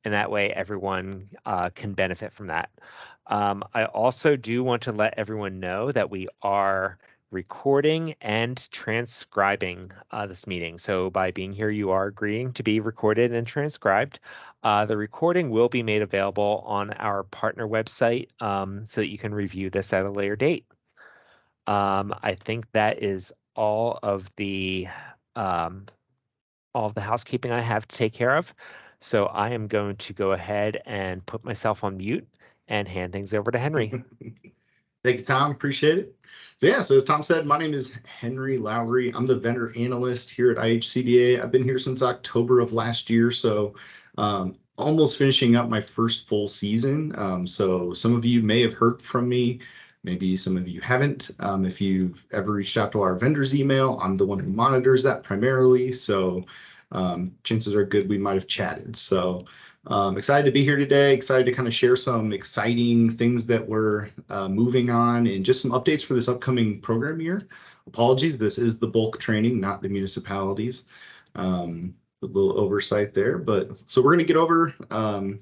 and that way everyone can benefit from that. I also do want to let everyone know that we are recording and transcribing this meeting. So by being here, you are agreeing to be recorded and transcribed. The recording will be made available on our partner website so that you can review this at a later date. I think that is um, all of the housekeeping I have to take care of. So I am going to go ahead and put myself on mute and hand things over to Henry. Thank you, Tom. Appreciate it. So yeah, so as Tom said, my name is Henry Lowry. I'm the vendor analyst here at IHCDA. I've been here since October of last year, so almost finishing up my first full season. So some of you may have heard from me. Maybe some of you haven't. If you've ever reached out to our vendors email, I'm the one who monitors that primarily. So chances are good we might have chatted. So excited to be here today, excited to kind of share some exciting things that we're moving on and just some updates for this upcoming program year. Apologies, this is the bulk training, not the municipalities. A little oversight there, but so we're going to get over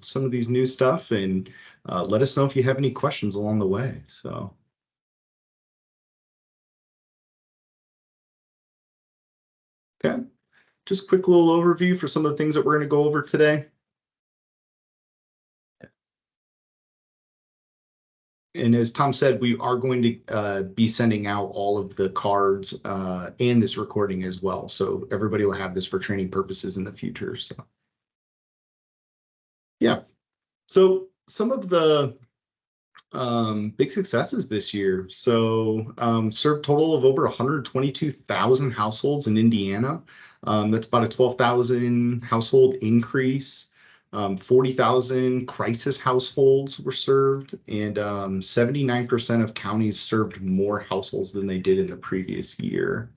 some of these new stuff and let us know if you have any questions along the way. So. Okay, just quick little overview for some of the things that we're going to go over today. And as Tom said, we are going to be sending out all of the cards and this recording as well. So everybody will have this for training purposes in the future. So yeah, so some of the big successes this year. So served total of over 122,000 households in Indiana. That's about a 12,000 household increase. 40,000 crisis households were served, and 79% of counties served more households than they did in the previous year.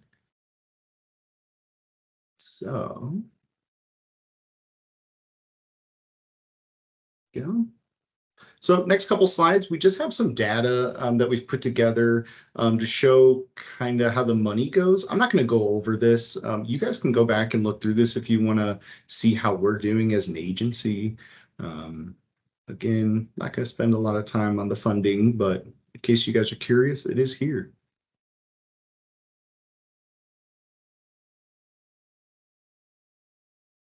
So, yeah. So next couple slides, we just have some data that we've put together to show kind of how the money goes. I'm not going to go over this. You guys can go back and look through this if you want to see how we're doing as an agency. Again, not going to spend a lot of time on the funding, but in case you guys are curious, it is here.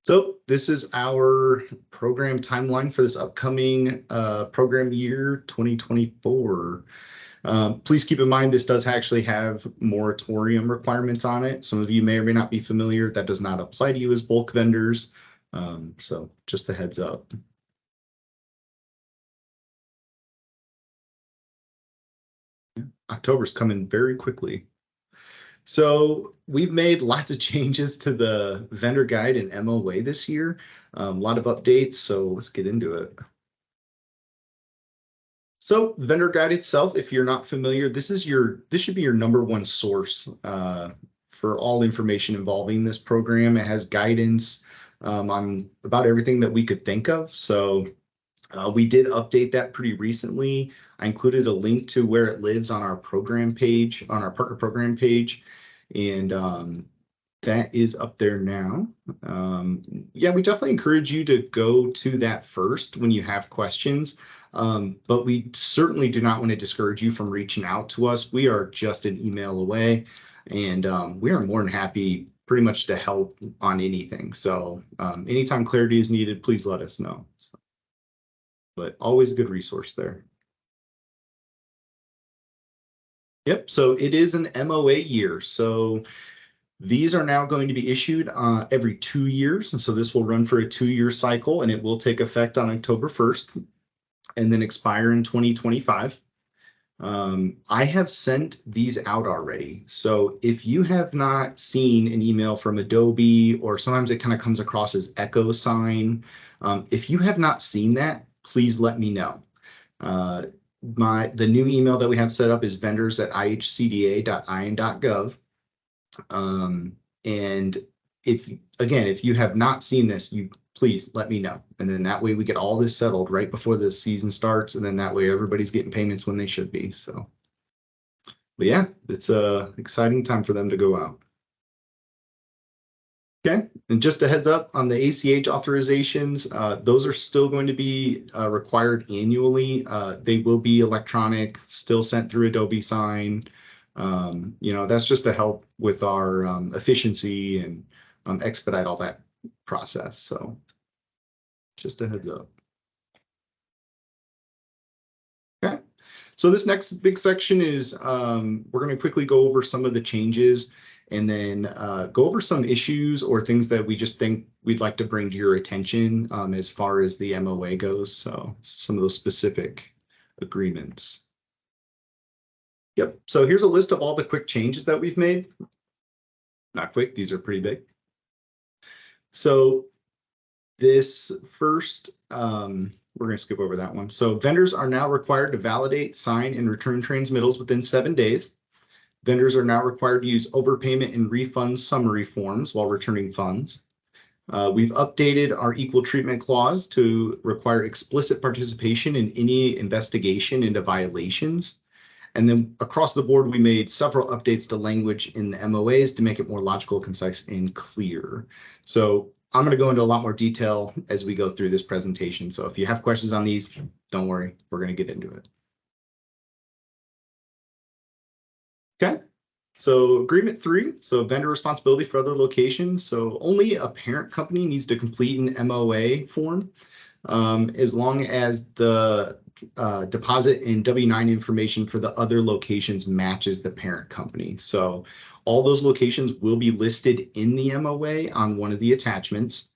So this is our program timeline for this upcoming program year 2024. Please keep in mind this does actually have moratorium requirements on it. Some of you may or may not be familiar. That does not apply to you as bulk vendors. So just a heads up. October's coming very quickly. So we've made lots of changes to the vendor guide and MOA this year. A lot of updates, so let's get into it. So the vendor guide itself, if you're not familiar, this should be your number one source for all information involving this program. It has guidance on about everything that we could think of. So we did update that pretty recently. I included a link to where it lives on our program page, on our partner program page, and that is up there now. Yeah, we definitely encourage you to go to that first when you have questions, but we certainly do not want to discourage you from reaching out to us. We are just an email away, and we are more than happy pretty much to help on anything. So anytime clarity is needed, please let us know. But always a good resource there. Yep, so it is an MOA year. So these are now going to be issued every 2 years. And so this will run for a 2-year cycle, and it will take effect on October 1st and then expire in 2025. I have sent these out already. So if you have not seen an email from Adobe, or sometimes it kind of comes across as echo sign, if you have not seen that, please let me know. The new email that we have set up is vendors@ihcda.in.gov. And if you have not seen this, please let me know. And then that way we get all this settled right before the season starts. And then that way everybody's getting payments when they should be. So, but yeah, it's a exciting time for them to go out. Okay, and just a heads up on the ACH authorizations, those are still going to be required annually. They will be electronic, still sent through Adobe Sign. That's just to help with our efficiency and expedite all that process. So just a heads up. Okay. So this next big section is we're going to quickly go over some of the changes and then go over some issues or things that we just think we'd like to bring to your attention as far as the MOA goes. So some of those specific agreements. Yep. So here's a list of all the quick changes that we've made. Not quick, these are pretty big. So this first, we're going to skip over that one. So vendors are now required to validate, sign, and return transmittals within 7 days. Vendors are now required to use overpayment and refund summary forms while returning funds. We've updated our equal treatment clause to require explicit participation in any investigation into violations. And then across the board, we made several updates to language in the MOAs to make it more logical, concise, and clear. So I'm going to go into a lot more detail as we go through this presentation. So if you have questions on these, don't worry, we're going to get into it. Okay. So agreement 3, so vendor responsibility for other locations. So only a parent company needs to complete an MOA form as long as the deposit and W-9 information for the other locations matches the parent company. So all those locations will be listed in the MOA on one of the attachments.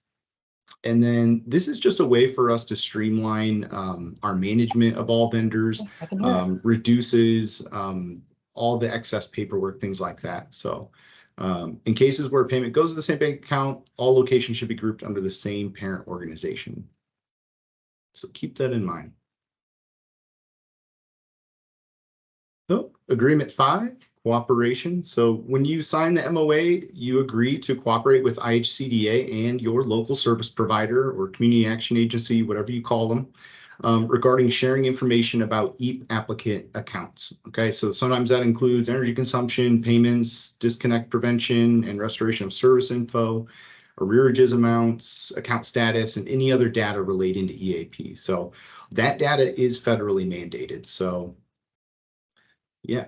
And then this is just a way for us to streamline our management of all vendors, reduces all the excess paperwork, things like that. So in cases where payment goes to the same bank account, all locations should be grouped under the same parent organization. So keep that in mind. So agreement 5, cooperation. So when you sign the MOA, you agree to cooperate with IHCDA and your local service provider or community action agency, whatever you call them, regarding sharing information about EAP applicant accounts. Okay, so sometimes that includes energy consumption, payments, disconnect prevention, and restoration of service info, arrearages amounts, account status, and any other data relating to EAP. So that data is federally mandated. So yeah,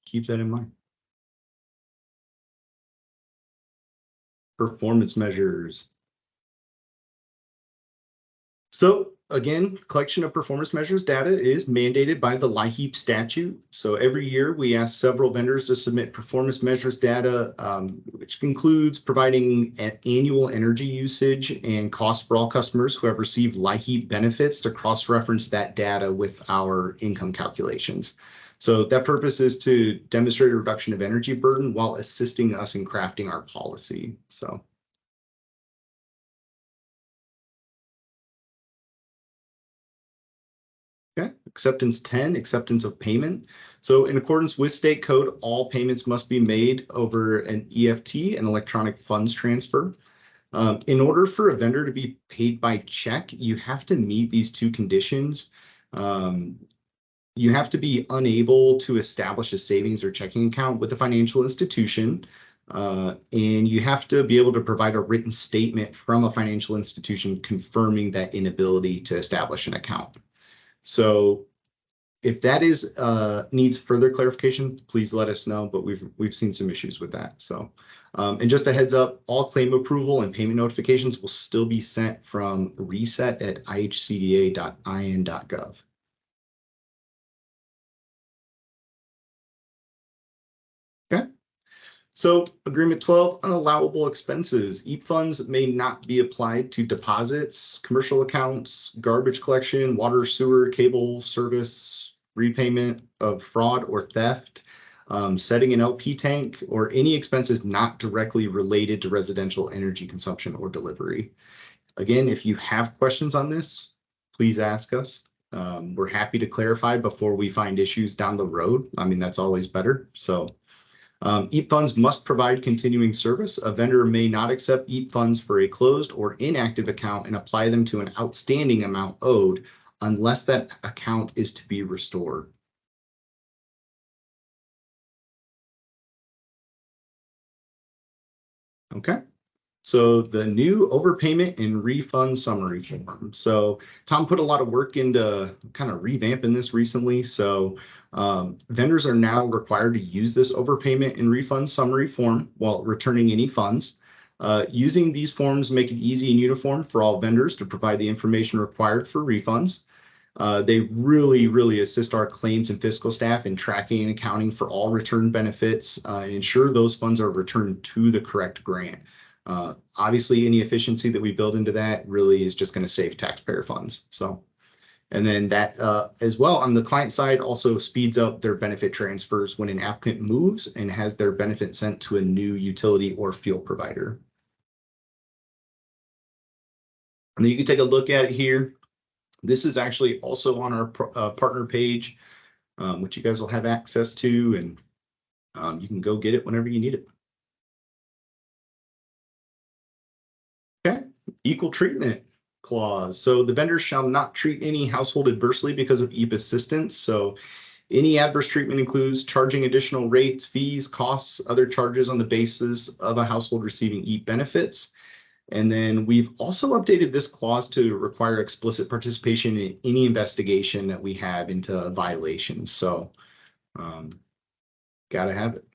keep that in mind. Performance measures. So again, collection of performance measures data is mandated by the LIHEAP statute. So every year we ask several vendors to submit performance measures data, which includes providing an annual energy usage and cost for all customers who have received LIHEAP benefits to cross-reference that data with our income calculations. So that purpose is to demonstrate a reduction of energy burden while assisting us in crafting our policy. So. Okay, acceptance 10, acceptance of payment. So in accordance with state code, all payments must be made over an EFT, an electronic funds transfer. In order for a vendor to be paid by check, you have to meet these 2 conditions. You have to be unable to establish a savings or checking account with a financial institution. And you have to be able to provide a written statement from a financial institution confirming that inability to establish an account. So if that is needs further clarification, please let us know, but we've seen some issues with that. So and just a heads up, all claim approval and payment notifications will still be sent from reset@ihcda.in.gov. Okay. So agreement 12, unallowable expenses. EAP funds may not be applied to deposits, commercial accounts, garbage collection, water, sewer, cable service, repayment of fraud or theft, setting an LP tank, or any expenses not directly related to residential energy consumption or delivery. Again, if you have questions on this, please ask us. We're happy to clarify before we find issues down the road. I mean, that's always better. So EAP funds must provide continuing service. A vendor may not accept EAP funds for a closed or inactive account and apply them to an outstanding amount owed unless that account is to be restored. Okay. So the new overpayment and refund summary form. So Tom put a lot of work into kind of revamping this recently. So vendors are now required to use this overpayment and refund summary form while returning any funds. Using these forms make it easy and uniform for all vendors to provide the information required for refunds. They really assist our claims and fiscal staff in tracking and accounting for all return benefits and ensure those funds are returned to the correct grant. Obviously, any efficiency that we build into that really is just going to save taxpayer funds. So, and then that as well on the client side also speeds up their benefit transfers when an applicant moves and has their benefit sent to a new utility or fuel provider. And then you can take a look at it here. This is actually also on our partner page, which you guys will have access to, and you can go get it whenever you need it. Okay, equal treatment clause. So the vendor shall not treat any household adversely because of EAP assistance. So any adverse treatment includes charging additional rates, fees, costs, other charges on the basis of a household receiving EAP benefits. And then we've also updated this clause to require explicit participation in any investigation that we have into violations. So gotta have it.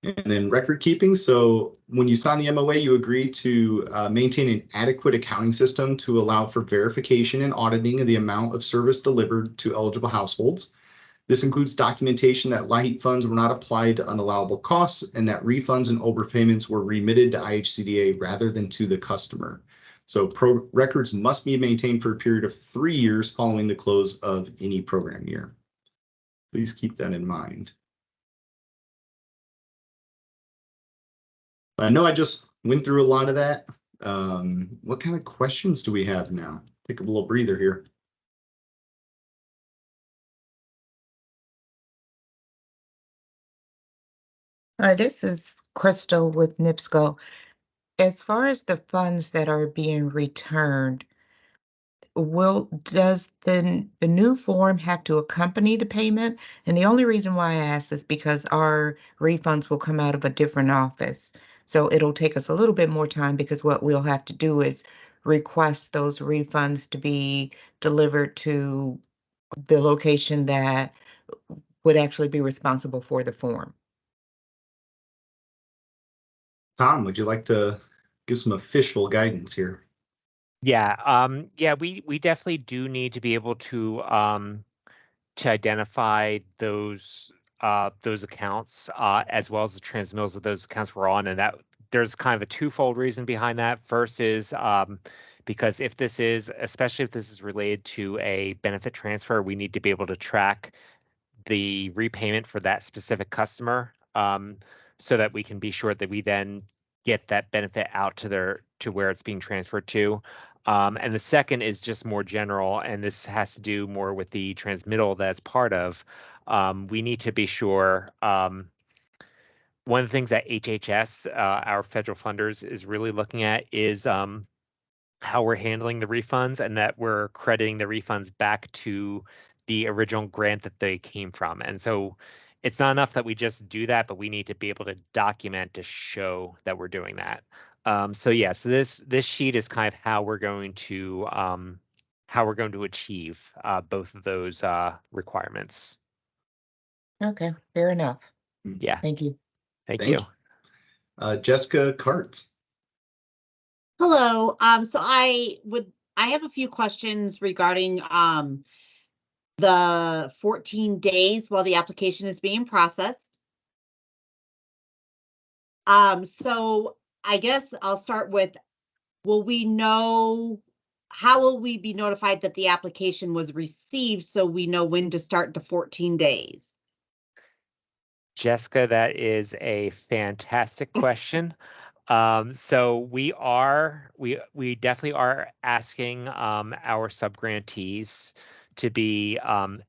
And then record keeping. So when you sign the MOA, you agree to maintain an adequate accounting system to allow for verification and auditing of the amount of service delivered to eligible households. This includes documentation that LIHEAP funds were not applied to unallowable costs and that refunds and overpayments were remitted to IHCDA rather than to the customer. So records must be maintained for a period of 3 years following the close of any program year. Please keep that in mind. I know I just went through a lot of that. What kind of questions do we have now? Take a little breather here. This is Crystal with NIPSCO. As far as the funds that are being returned, does the new form have to accompany the payment? And the only reason why I ask is because our refunds will come out of a different office. So it'll take us a little bit more time because what we'll have to do is request those refunds to be delivered to the location that would actually be responsible for the form. Tom, would you like to give some official guidance here? Yeah, we definitely do need to be able to identify those accounts as well as the transmittals of those accounts we're on, and that there's kind of a twofold reason behind that. First is because especially if this is related to a benefit transfer, we need to be able to track the repayment for that specific customer, so that we can be sure that we then get that benefit out to where it's being transferred to. And the second is just more general, and this has to do more with the transmittal that's part of. We need to be sure. One of the things that HHS, our federal funders, is really looking at is how we're handling the refunds and that we're crediting the refunds back to the original grant that they came from. And so it's not enough that we just do that, but we need to be able to document to show that we're doing that. So this sheet is kind of how we're going to achieve both of those requirements. Okay, fair enough. Yeah. Thank you. Thank you. Jessica Cart. Hello. So I have a few questions regarding the 14 days while the application is being processed. So I guess I'll start with, how will we be notified that the application was received so we know when to start the 14 days? Jessica, that is a fantastic question. So we definitely are asking our subgrantees to be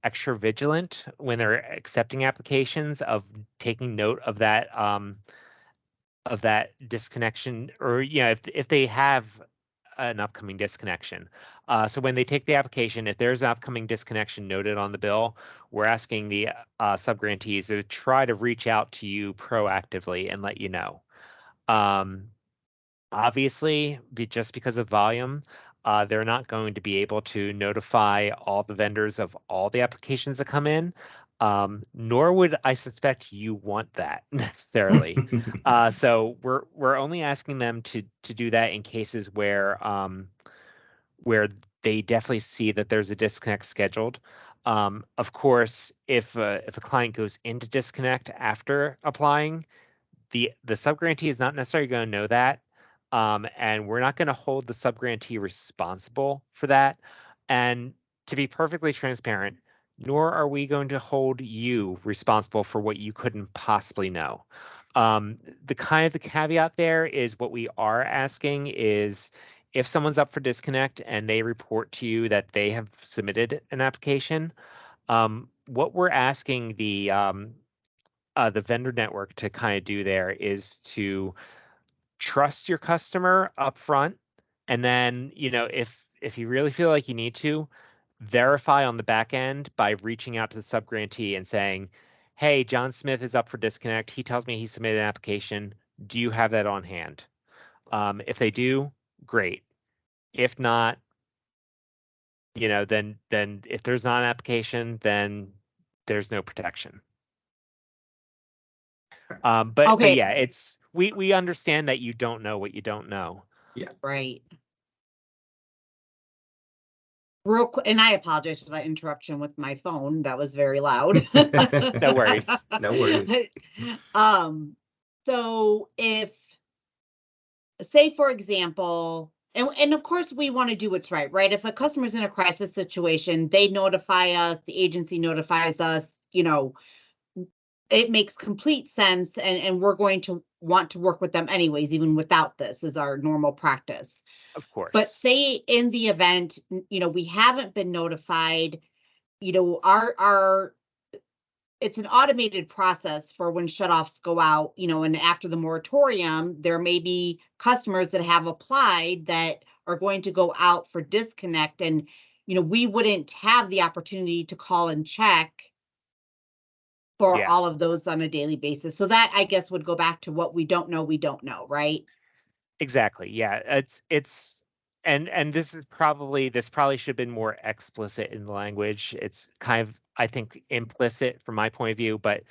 extra vigilant when they're accepting applications, of taking note of that disconnection, or if they have an upcoming disconnection. So when they take the application, if there's an upcoming disconnection noted on the bill, we're asking the subgrantees to try to reach out to you proactively and let you know. Obviously, just because of volume, they're not going to be able to notify all the vendors of all the applications that come in, nor would I suspect you want that necessarily. So we're only asking them to do that in cases where they definitely see that there's a disconnect scheduled. Of course, if a client goes into disconnect after applying, the subgrantee is not necessarily going to know that, and we're not going to hold the subgrantee responsible for that. And to be perfectly transparent, nor are we going to hold you responsible for what you couldn't possibly know. The caveat there is what we are asking is if someone's up for disconnect and they report to you that they have submitted an application, what we're asking the vendor network to kind of do there is to trust your customer up front, and then if you really feel like you need to verify on the back end by reaching out to the subgrantee and saying, hey, John Smith is up for disconnect, he tells me he submitted an application, do you have that on hand? If they do, great. If not, then if there's not an application, then there's no protection. But Okay. yeah, it's we understand that you don't know what you don't know. Yeah. Right. Real quick, and I apologize for that interruption with my phone. That was very loud. No worries. No worries. So if, say for example, and of course we want to do what's right? If a customer's in a crisis situation, they notify us, the agency notifies us, it makes complete sense, and we're going to want to work with them anyways, even without this, is our normal practice. Of course. But say in the event, we haven't been notified, our it's an automated process for when shutoffs go out, and after the moratorium, there may be customers that have applied that are going to go out for disconnect, and we wouldn't have the opportunity to call and check for all of those on a daily basis. So that, I guess, would go back to what we don't know, right? Exactly. Yeah. It's and this probably should have been more explicit in the language. It's kind of, I think, implicit from my point of view, but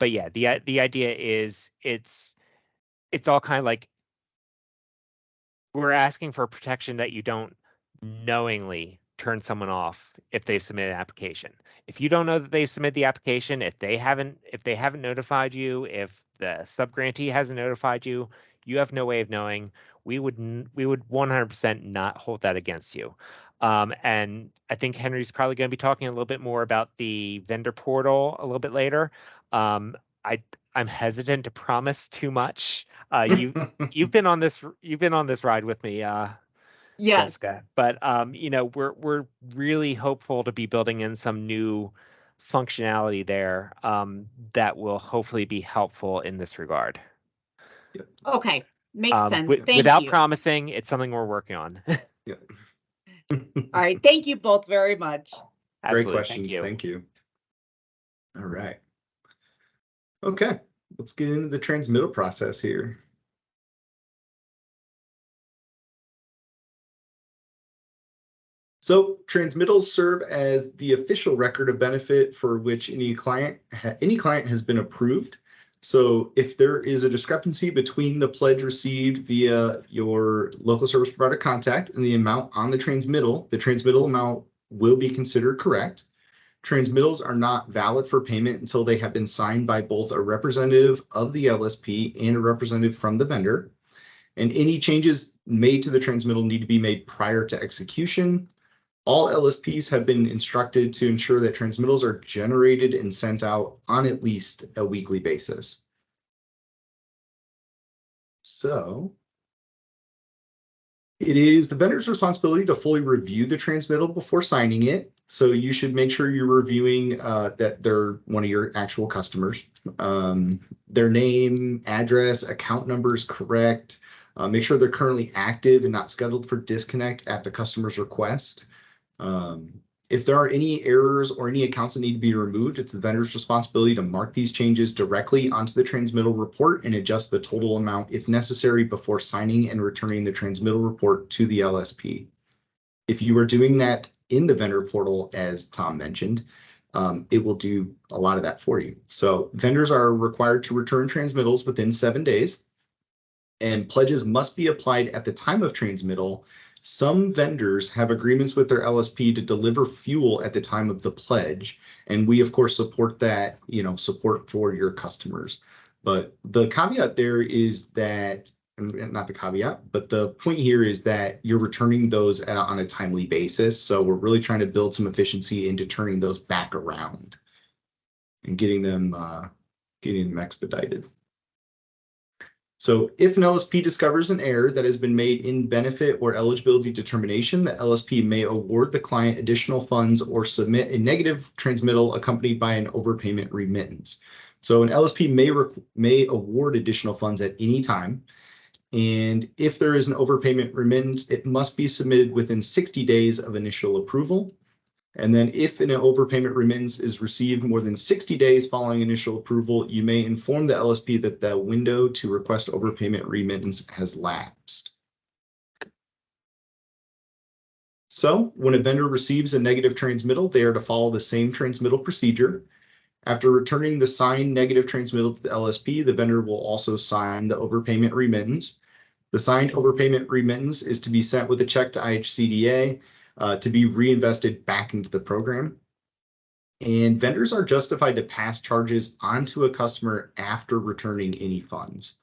yeah, the idea is it's all kind of like we're asking for protection that you don't knowingly turn someone off if they've submitted an application. If you don't know that they've submitted the application, if they haven't notified you, if the subgrantee hasn't notified you, you have no way of knowing. We would 100% not hold that against you. And I think Henry's probably going to be talking a little bit more about the vendor portal a little bit later. I'm hesitant to promise too much. You've been on this ride with me, Yes. Jessica. But we're really hopeful to be building in some new functionality there that will hopefully be helpful in this regard. Okay, makes sense. Thank without you. promising, it's something we're working on. Yeah. All right, thank you both very much. Absolutely. Great questions. Thank you. All right. Okay, let's get into the transmittal process here. So transmittals serve as the official record of benefit for which any client has been approved. So if there is a discrepancy between the pledge received via your local service provider contact and the amount on the transmittal amount will be considered correct. Transmittals are not valid for payment until they have been signed by both a representative of the LSP and a representative from the vendor. And any changes made to the transmittal need to be made prior to execution. All LSPs have been instructed to ensure that transmittals are generated and sent out on at least a weekly basis. So it is the vendor's responsibility to fully review the transmittal before signing it. So you should make sure you're reviewing that they're one of your actual customers. Their name, address, account number is correct. Make sure they're currently active and not scheduled for disconnect at the customer's request. If there are any errors or any accounts that need to be removed, it's the vendor's responsibility to mark these changes directly onto the transmittal report and adjust the total amount if necessary before signing and returning the transmittal report to the LSP. If you are doing that in the vendor portal, as Tom mentioned, it will do a lot of that for you. So vendors are required to return transmittals within 7 days, and pledges must be applied at the time of transmittal. Some vendors have agreements with their LSP to deliver fuel at the time of the pledge, and we of course support that, support for your customers. But the caveat there is that, and not the caveat, but the point here is that you're returning those on a timely basis. So we're really trying to build some efficiency into turning those back around and getting them expedited. So if an LSP discovers an error that has been made in benefit or eligibility determination, the LSP may award the client additional funds or submit a negative transmittal accompanied by an overpayment remittance. So an LSP may award additional funds at any time. And if there is an overpayment remittance, it must be submitted within 60 days of initial approval. And then if an overpayment remittance is received more than 60 days following initial approval, you may inform the LSP that the window to request overpayment remittance has lapsed. So when a vendor receives a negative transmittal, they are to follow the same transmittal procedure. After returning the signed negative transmittal to the LSP, the vendor will also sign the overpayment remittance. The signed overpayment remittance is to be sent with a check to IHCDA to be reinvested back into the program. And vendors are justified to pass charges onto a customer after returning any funds.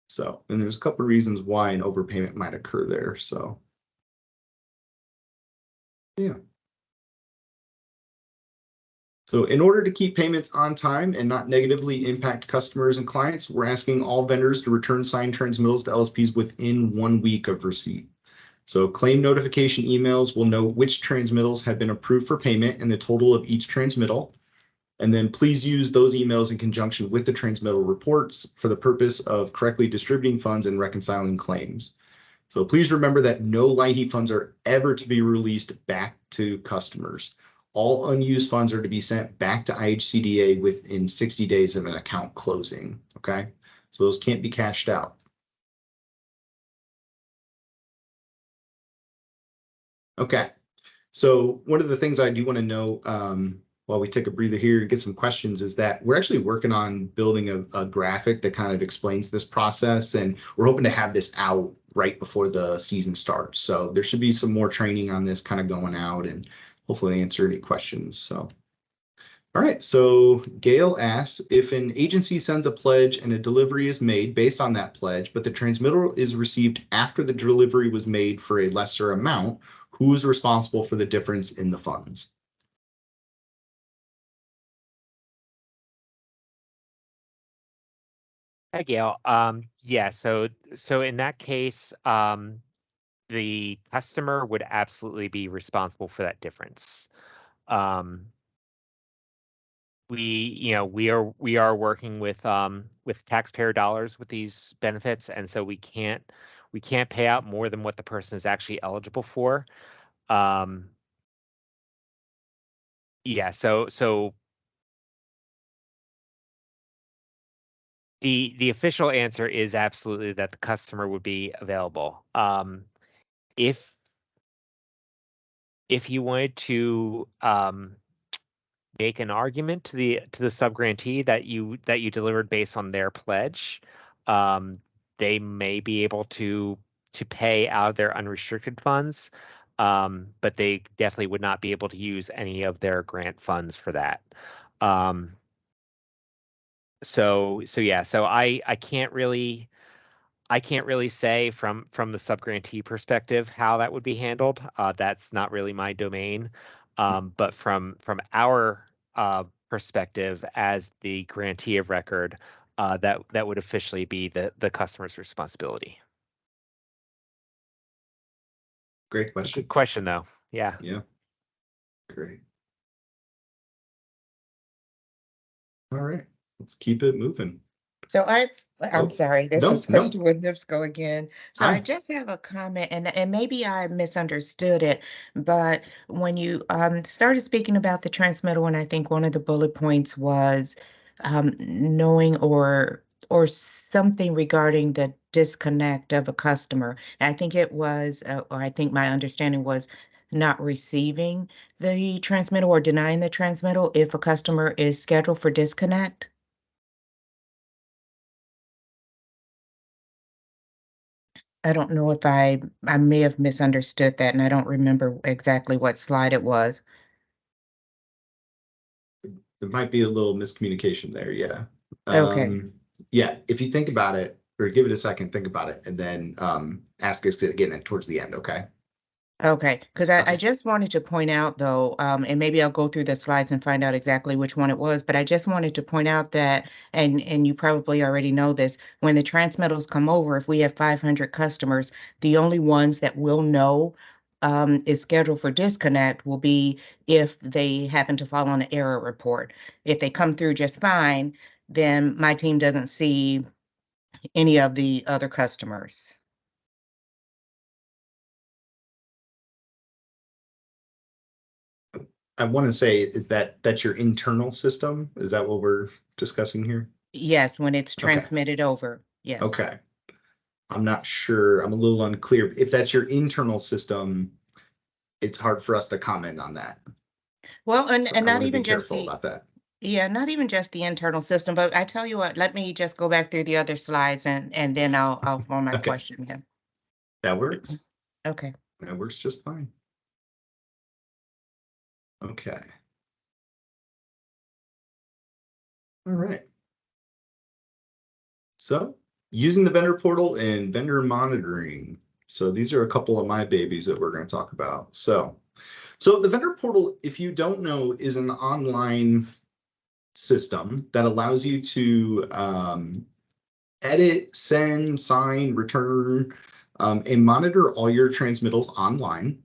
So, and there's a couple of reasons why an overpayment might occur there. So, yeah. So in order to keep payments on time and not negatively impact customers and clients, we're asking all vendors to return signed transmittals to LSPs within 1 week of receipt. So claim notification emails will know which transmittals have been approved for payment and the total of each transmittal. And then please use those emails in conjunction with the transmittal reports for the purpose of correctly distributing funds and reconciling claims. So please remember that no LIHEAP funds are ever to be released back to customers. All unused funds are to be sent back to IHCDA within 60 days of an account closing, okay? So those can't be cashed out. Okay, so one of the things I do want to know while we take a breather here and get some questions is that we're actually working on building a graphic that kind of explains this process, and we're hoping to have this out right before the season starts. So there should be some more training on this kind of going out and hopefully answer any questions. So, all right, so Gail asks, if an agency sends a pledge and a delivery is made based on that pledge, but the transmittal is received after the delivery was made for a lesser amount, who is responsible for the difference in the funds? Hi, Gail. Yeah, so in that case, the customer would absolutely be responsible for that difference. We are working with taxpayer dollars with these benefits, and so we can't pay out more than what the person is actually eligible for. Yeah, so the official answer is absolutely that the customer would be available. If you wanted to make an argument to the subgrantee that you delivered based on their pledge, they may be able to pay out of their unrestricted funds, but they definitely would not be able to use any of their grant funds for that. So yeah, so I can't really say from the subgrantee perspective how that would be handled. That's not really my domain. But from our perspective as the grantee of record, that would officially be the customer's responsibility. Great question. It's a good question, though. Yeah. Yeah. Great. All right, let's keep it moving. So I'm Oh, sorry, this no, is no. Crystal with NIPSCO again. So I Hi. just have a comment, and maybe I misunderstood it, but when you started speaking about the transmittal, and I think one of the bullet points was knowing or something regarding the disconnect of a customer. I think it was, or I think my understanding was not receiving the transmittal or denying the transmittal if a customer is scheduled for disconnect. I don't know if I may have misunderstood that, and I don't remember exactly what slide it was. There might be a little miscommunication there. Yeah. Okay. Yeah. If you think about it, or give it a second, think about it, and then ask us to get in towards the end. Okay. Okay, because I Okay. just wanted to point out though, and maybe I'll go through the slides and find out exactly which one it was, but I just wanted to point out that, and you probably already know this, when the transmittals come over, if we have 500 customers, the only ones that will know is scheduled for disconnect will be if they happen to fall on an error report. If they come through just fine, then my team doesn't see any of the other customers. I want to say, is that's your internal system? Is that what we're discussing here? Yes, when it's Okay. transmitted over. Yes. Okay. I'm not sure. I'm a little unclear. If that's your internal system, it's hard for us to comment on that. Well, So and I not want to be even just careful about that. yeah, not even just the internal system, but I tell you what, let me just go back through the other slides and then I'll form my Okay. question here. That works. Okay. That works just fine. Okay. All right. So using the vendor portal and vendor monitoring. So these are a couple of my babies that we're going to talk about. So the vendor portal, if you don't know, is an online system that allows you to edit, send, sign, return, and monitor all your transmittals online.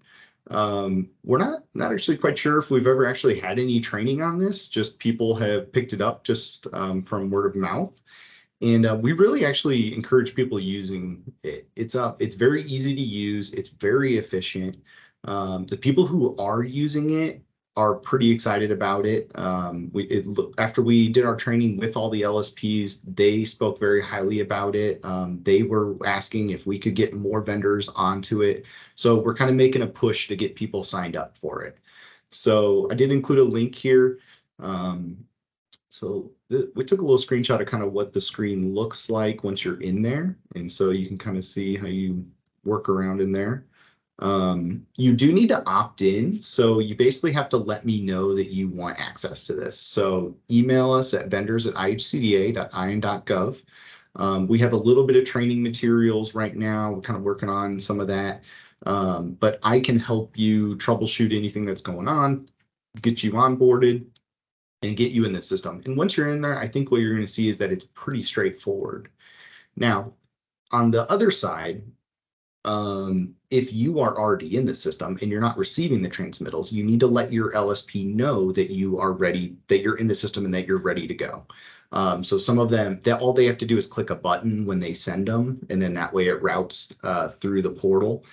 We're not actually quite sure if we've ever actually had any training on this. Just people have picked it up just from word of mouth. And we really actually encourage people using it. It's very easy to use. It's very efficient. The people who are using it are pretty excited about it. After we did our training with all the LSPs, they spoke very highly about it. They were asking if we could get more vendors onto it. So we're kind of making a push to get people signed up for it. So I did include a link here. So we took a little screenshot of kind of what the screen looks like once you're in there. And so you can kind of see how you work around in there. You do need to opt in. So you basically have to let me know that you want access to this. So email us at vendors@ihcda.in.gov. We have a little bit of training materials right now. We're kind of working on some of that. But I can help you troubleshoot anything that's going on, get you onboarded, and get you in the system. And once you're in there, I think what you're going to see is that it's pretty straightforward. Now, on the other side, if you are already in the system and you're not receiving the transmittals, you need to let your LSP know that you are ready, that you're in the system and that you're ready to go. So some of them, that all they have to do is click a button when they send them, and then that way it routes through the portal.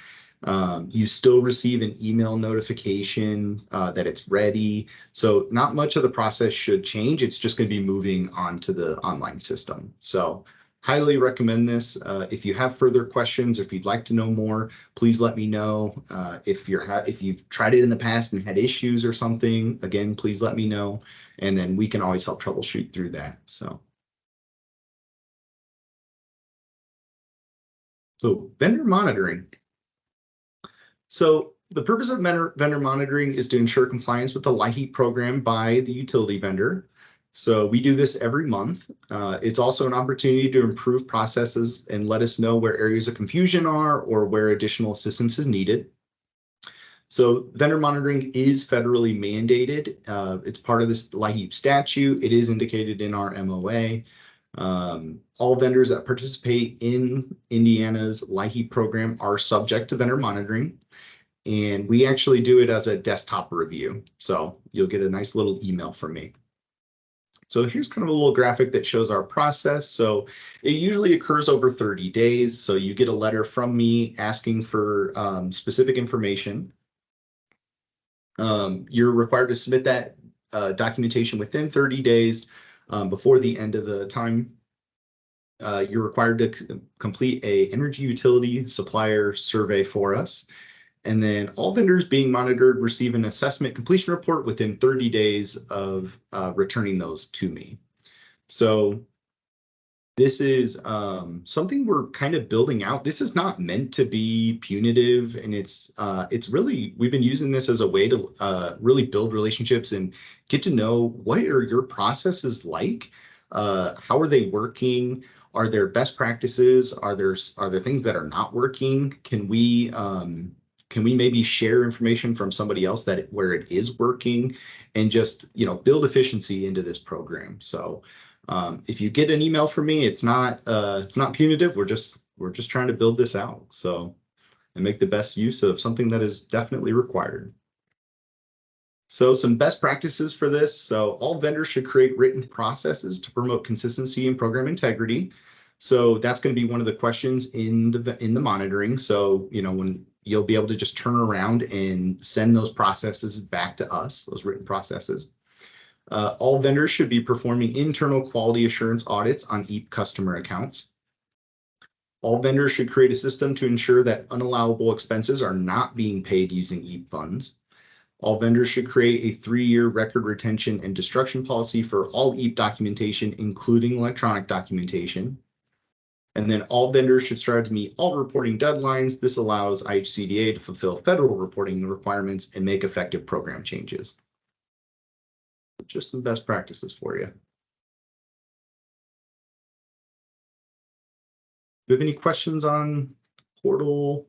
You still receive an email notification that it's ready. So not much of the process should change. It's just going to be moving on to the online system. So highly recommend this. If you have further questions, or if you'd like to know more, please let me know. If you've tried it in the past and had issues or something, again, please let me know. And then we can always help troubleshoot through that. So vendor monitoring. So the purpose of vendor monitoring is to ensure compliance with the LIHEAP program by the utility vendor. So we do this every month. It's also an opportunity to improve processes and let us know where areas of confusion are or where additional assistance is needed. So vendor monitoring is federally mandated. It's part of this LIHEAP statute. It is indicated in our MOA. All vendors that participate in Indiana's LIHEAP program are subject to vendor monitoring. And we actually do it as a desktop review. So you'll get a nice little email from me. So here's kind of a little graphic that shows our process. So it usually occurs over 30 days. So you get a letter from me asking for specific information. You're required to submit that documentation within 30 days before the end of the time. You're required to complete a energy utility supplier survey for us. And then all vendors being monitored receive an assessment completion report within 30 days of returning those to me. So this is something we're kind of building out. This is not meant to be punitive, and it's really, we've been using this as a way to really build relationships and get to know what are your processes like. How are they working? Are there best practices? Are there things that are not working? Can we maybe share information from somebody else that where it is working, and just build efficiency into this program? So if you get an email from me, it's not punitive. We're just trying to build this out, so, and make the best use of something that is definitely required. So some best practices for this. So all vendors should create written processes to promote consistency and program integrity. So that's going to be one of the questions in the monitoring. So when you'll be able to just turn around and send those processes back to us, those written processes. All vendors should be performing internal quality assurance audits on EAP customer accounts. All vendors should create a system to ensure that unallowable expenses are not being paid using EAP funds. All vendors should create a 3-year record retention and destruction policy for all EAP documentation, including electronic documentation. And then all vendors should strive to meet all reporting deadlines. This allows IHCDA to fulfill federal reporting requirements and make effective program changes. Just some best practices for you. Do you have any questions on portal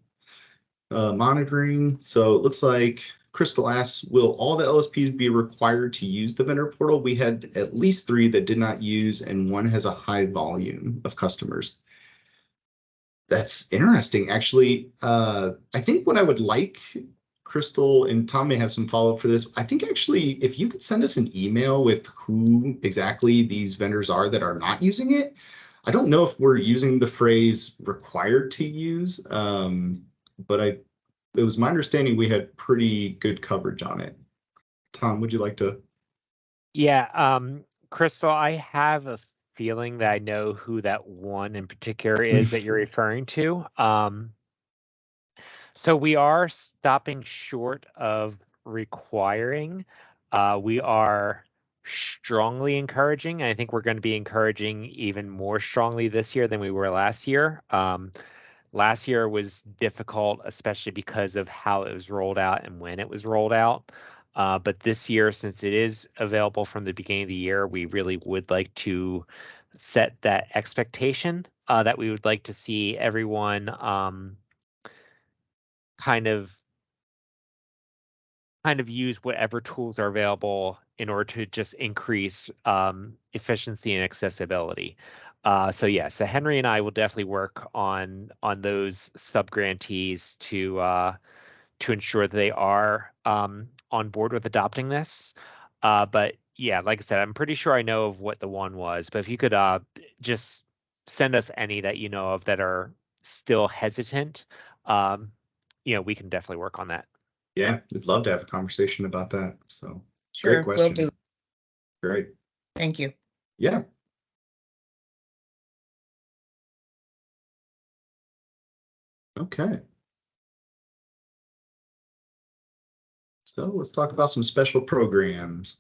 monitoring? So it looks like Crystal asks, will all the LSPs be required to use the vendor portal? We had at least 3 that did not use, and 1 has a high volume of customers. That's interesting. Actually, I think what I would like, Crystal, and Tom may have some follow-up for this. I think actually, if you could send us an email with who exactly these vendors are that are not using it. I don't know if we're using the phrase required to use, but it was my understanding we had pretty good coverage on it. Tom, would you like to? Yeah, Crystal, I have a feeling that I know who that one in particular is that you're referring to. So we are stopping short of requiring. We are strongly encouraging. I think we're going to be encouraging even more strongly this year than we were last year. Last year was difficult, especially because of how it was rolled out and when it was rolled out. But this year, since it is available from the beginning of the year, we really would like to set that expectation that we would like to see everyone kind of use whatever tools are available in order to just increase efficiency and accessibility. So yeah, so Henry and I will definitely work on those sub-grantees to ensure that they are on board with adopting this. But yeah, like I said, I'm pretty sure I know of what the one was, but if you could just send us any that you know of that are still hesitant, we can definitely work on that. Yeah, we'd love to have a conversation about that. So Sure, great will question. do. Great. Thank you. Yeah. Okay. So let's talk about some special programs.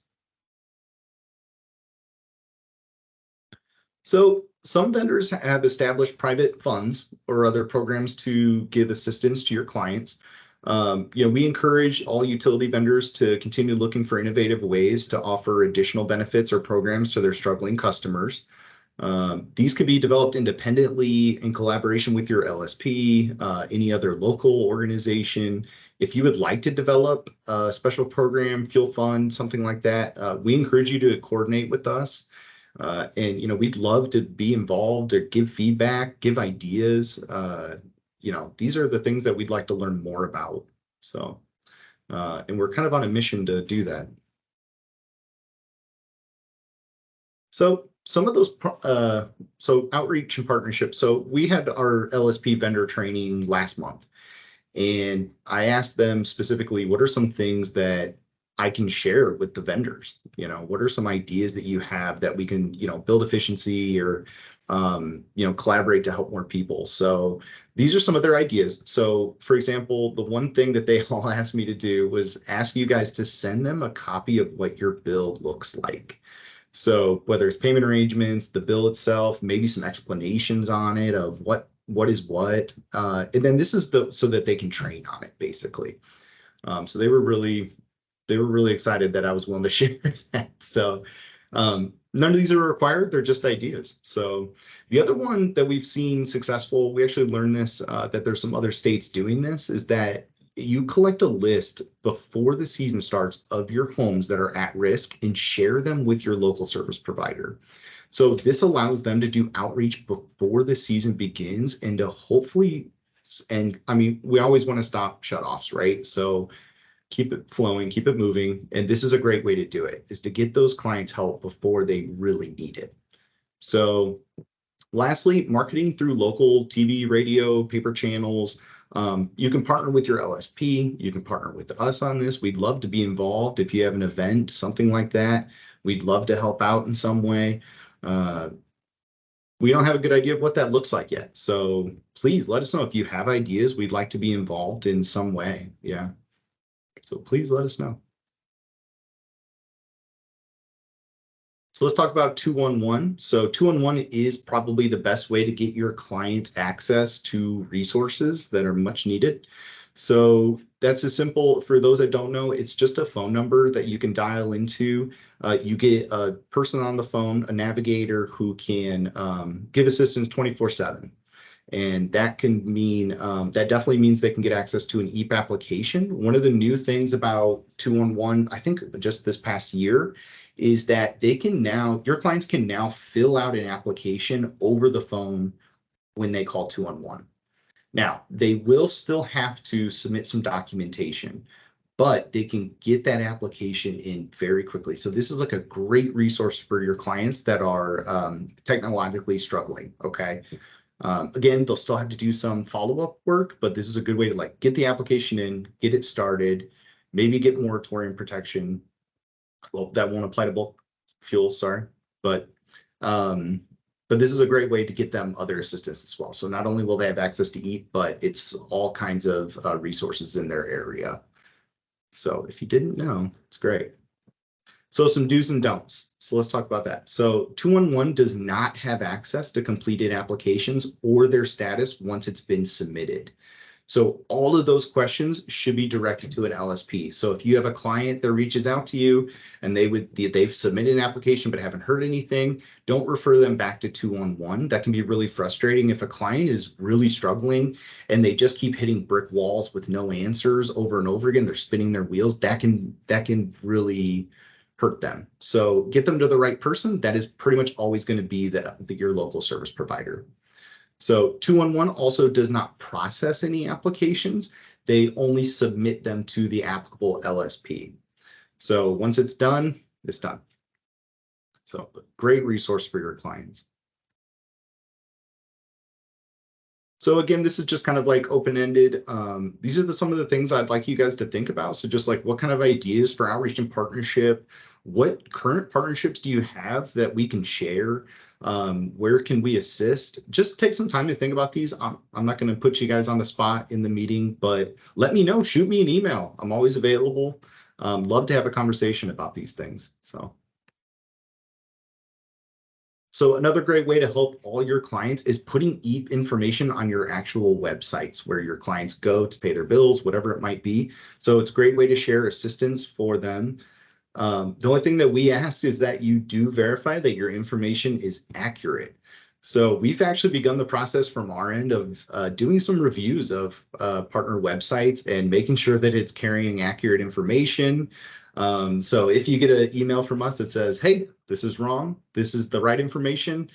So some vendors have established private funds or other programs to give assistance to your clients. We encourage all utility vendors to continue looking for innovative ways to offer additional benefits or programs to their struggling customers. These could be developed independently in collaboration with your LSP, any other local organization. If you would like to develop a special program, fuel fund, something like that, we encourage you to coordinate with us. And we'd love to be involved or give feedback, give ideas. These are the things that we'd like to learn more about. So, and we're kind of on a mission to do that. So some of those, so outreach and partnerships. So we had our LSP vendor training last month, and I asked them specifically, what are some things that I can share with the vendors? You know, what are some ideas that you have that we can, you know, build efficiency or, you know, collaborate to help more people? So these are some of their ideas. So for example, the one thing that they all asked me to do was ask you guys to send them a copy of what your bill looks like. So whether it's payment arrangements, the bill itself, maybe some explanations on it of what is what, and then this is so that they can train on it basically. So they were really excited that I was willing to share that. So none of these are required; they're just ideas. So the other one that we've seen successful, we actually learned this that there's some other states doing this, is that you collect a list before the season starts of your homes that are at risk and share them with your local service provider. So this allows them to do outreach before the season begins and to hopefully, and I mean, we always want to stop shutoffs, right? So keep it flowing, keep it moving. And this is a great way to do it, is to get those clients help before they really need it. So lastly, marketing through local TV, radio, paper channels. You can partner with your LSP. You can partner with us on this. We'd love to be involved. If you have an event, something like that, we'd love to help out in some way. We don't have a good idea of what that looks like yet. So please let us know if you have ideas. We'd like to be involved in some way. Yeah. So please let us know. So let's talk about 211. So 211 is probably the best way to get your clients access to resources that are much needed. So that's as simple, for those that don't know, it's just a phone number that you can dial into. You get a person on the phone, a navigator who can give assistance 24/7. And that can mean, that definitely means they can get access to an EAP application. One of the new things about 211, I think just this past year, is that they can now, your clients can now fill out an application over the phone when they call 211. Now, they will still have to submit some documentation, but they can get that application in very quickly. So this is like a great resource for your clients that are technologically struggling, okay? Again, they'll still have to do some follow-up work, but this is a good way to like get the application in, get it started, maybe get moratorium protection. Well, that won't apply to bulk fuels, sorry, but this is a great way to get them other assistance as well. So not only will they have access to EAP, but it's all kinds of resources in their area. So if you didn't know, it's great. So some do's and don'ts. So let's talk about that. So 211 does not have access to completed applications or their status once it's been submitted. So all of those questions should be directed to an LSP. So if you have a client that reaches out to you and they've submitted an application but haven't heard anything, don't refer them back to 211. That can be really frustrating if a client is really struggling and they just keep hitting brick walls with no answers over and over again. They're spinning their wheels. That can really hurt them. So get them to the right person. That is pretty much always going to be your local service provider. So 211 also does not process any applications. They only submit them to the applicable LSP. So once it's done, it's done. So a great resource for your clients. So again, this is just kind of like open-ended. These are some of the things I'd like you guys to think about. So just like what kind of ideas for outreach and partnership, what current partnerships do you have that we can share? Where can we assist? Just take some time to think about these. I'm not going to put you guys on the spot in the meeting, but let me know, shoot me an email. I'm always available. Love to have a conversation about these things. So another great way to help all your clients is putting EAP information on your actual websites where your clients go to pay their bills, whatever it might be. So it's a great way to share assistance for them. The only thing that we ask is that you do verify that your information is accurate. So we've actually begun the process from our end of doing some reviews of partner websites and making sure that it's carrying accurate information. So if you get an email from us that says, hey, this is wrong, this is the right information,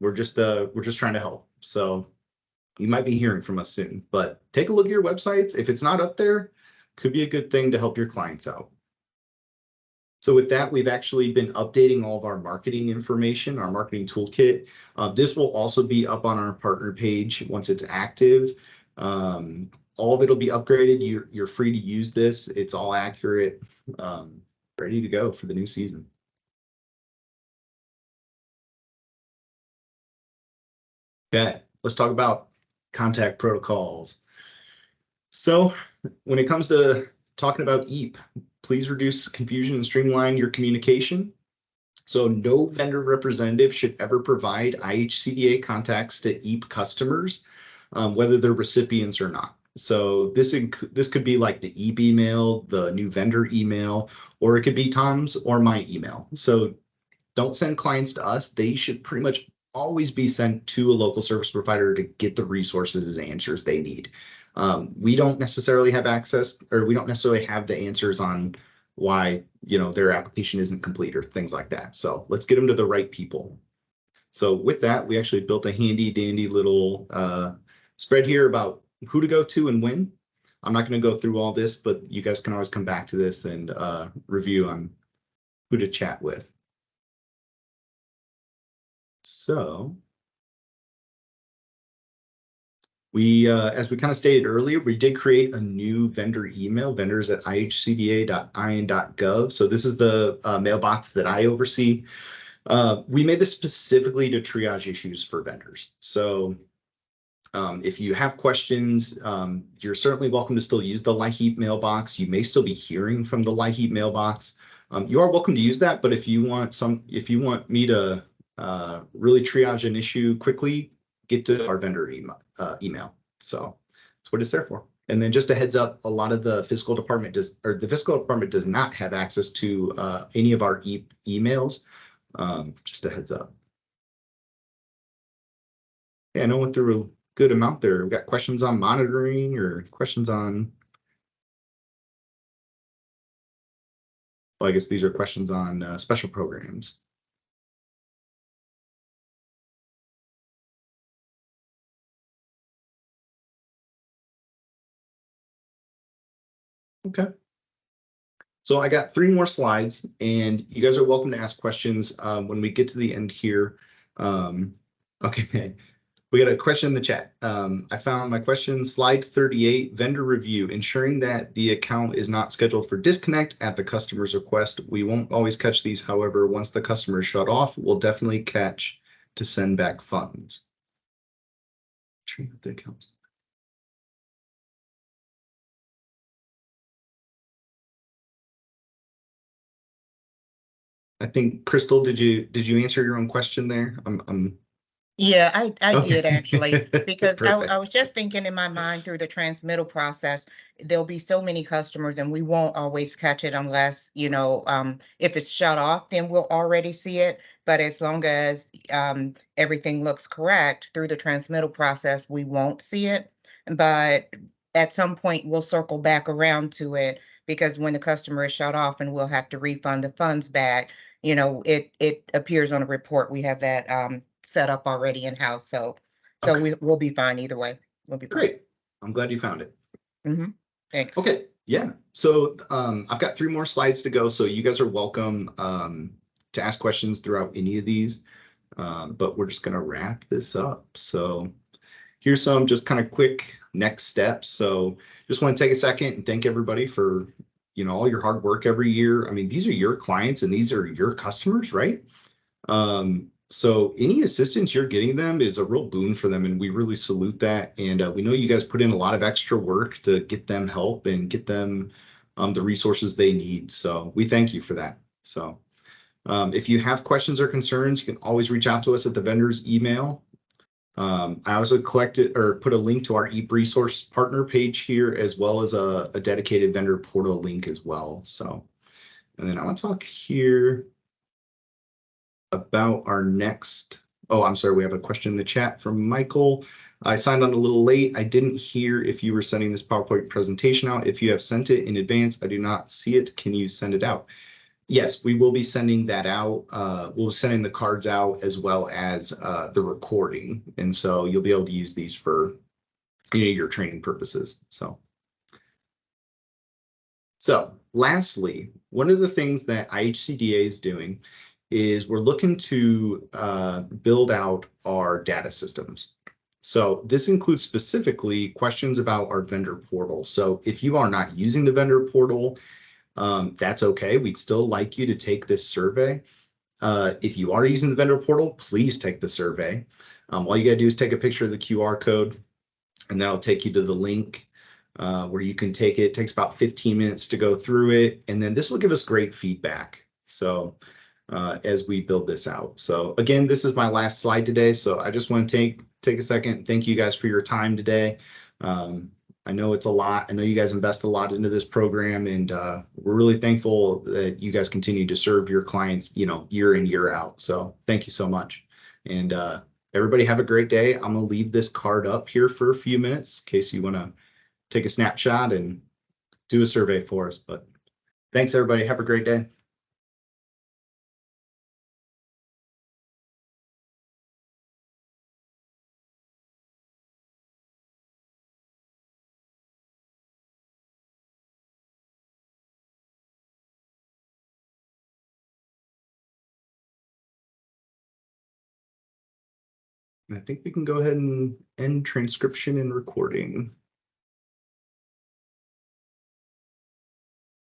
we're just trying to help. So you might be hearing from us soon, but take a look at your websites. If it's not up there, could be a good thing to help your clients out. So with that, we've actually been updating all of our marketing information, our marketing toolkit. This will also be up on our partner page once it's active. All of it will be upgraded. You're free to use this. It's all accurate, ready to go for the new season. Okay, let's talk about contact protocols. So when it comes to talking about EAP, please reduce confusion and streamline your communication. So no vendor representative should ever provide IHCDA contacts to EAP customers, whether they're recipients or not. So this could be like the EAP email, the new vendor email, or it could be Tom's or my email. So don't send clients to us. They should pretty much always be sent to a local service provider to get the resources and answers they need. We don't necessarily have access, or we don't necessarily have the answers on why, their application isn't complete or things like that. So let's get them to the right people. So with that, we actually built a handy dandy little spread here about who to go to and when. I'm not going to go through all this, but you guys can always come back to this and review on who to chat with. So we, as we kind of stated earlier, we did create a new vendor email, vendors@ihcda.in.gov. So this is the mailbox that I oversee. We made this specifically to triage issues for vendors. So if you have questions, you're certainly welcome to still use the LIHEAP mailbox. You may still be hearing from the LIHEAP mailbox. You are welcome to use that, but if you want me to really triage an issue quickly, get to our vendor email. So that's what it's there for. And then just a heads up, a lot of the fiscal department does not have access to any of our emails. Just a heads up. Yeah, I know I went through a good amount there. We've got questions on monitoring or questions on, well, I guess these are questions on special programs. Okay. So I got 3 more slides, and you guys are welcome to ask questions when we get to the end here. Okay, we got a question in the chat. I found my question, slide 38, vendor review, ensuring that the account is not scheduled for disconnect at the customer's request. We won't always catch these. However, once the customer is shut off, we'll definitely catch to send back funds. Treat the accounts. I think, Crystal, did you answer your own question there? Yeah, I Okay. did actually, because I Perfect. was just thinking in my mind through the transmittal process, there'll be so many customers and we won't always catch it unless, if it's shut off, then we'll already see it. But as long as everything looks correct through the transmittal process, we won't see it. But at some point, we'll circle back around to it, because when the customer is shut off and we'll have to refund the funds back, it appears on a report. We have that set up already in-house, so Okay. we'll be fine either way. We'll be fine. Great. I'm glad you found it. Thanks. Okay. Yeah. So I've got 3 more slides to go. So you guys are welcome to ask questions throughout any of these, but we're just going to wrap this up. So here's some just kind of quick next steps. So just want to take a second and thank everybody for, all your hard work every year. I mean, these are your clients and these are your customers, right? So any assistance you're getting them is a real boon for them, and we really salute that. And we know you guys put in a lot of extra work to get them help and get them the resources they need. So we thank you for that. So if you have questions or concerns, you can always reach out to us at the vendor's email. I also collected or put a link to our EAP resource partner page here, as well as a dedicated vendor portal link as well. So, and then I want to talk here about our next. Oh, I'm sorry. We have a question in the chat from Michael. I signed on a little late. I didn't hear if you were sending this PowerPoint presentation out. If you have sent it in advance, I do not see it. Can you send it out? Yes, we will be sending that out. We'll be sending the cards out as well as the recording. And so you'll be able to use these for your training purposes. So So lastly, one of the things that IHCDA is doing is we're looking to build out our data systems. So this includes specifically questions about our vendor portal. So if you are not using the vendor portal, that's okay. We'd still like you to take this survey. If you are using the vendor portal, please take the survey. All you gotta do is take a picture of the QR code, and that'll take you to the link where you can take it. It takes about 15 minutes to go through it, and then this will give us great feedback. So as we build this out. So again, this is my last slide today. So I just want to take a second. Thank you guys for your time today. I know it's a lot. I know you guys invest a lot into this program, and we're really thankful that you guys continue to serve your clients, year in, year out. So thank you so much. And everybody have a great day. I'm gonna leave this card up here for a few minutes in case you want to take a snapshot and do a survey for us. But thanks, everybody. Have a great day. And I think we can go ahead and end transcription and recording.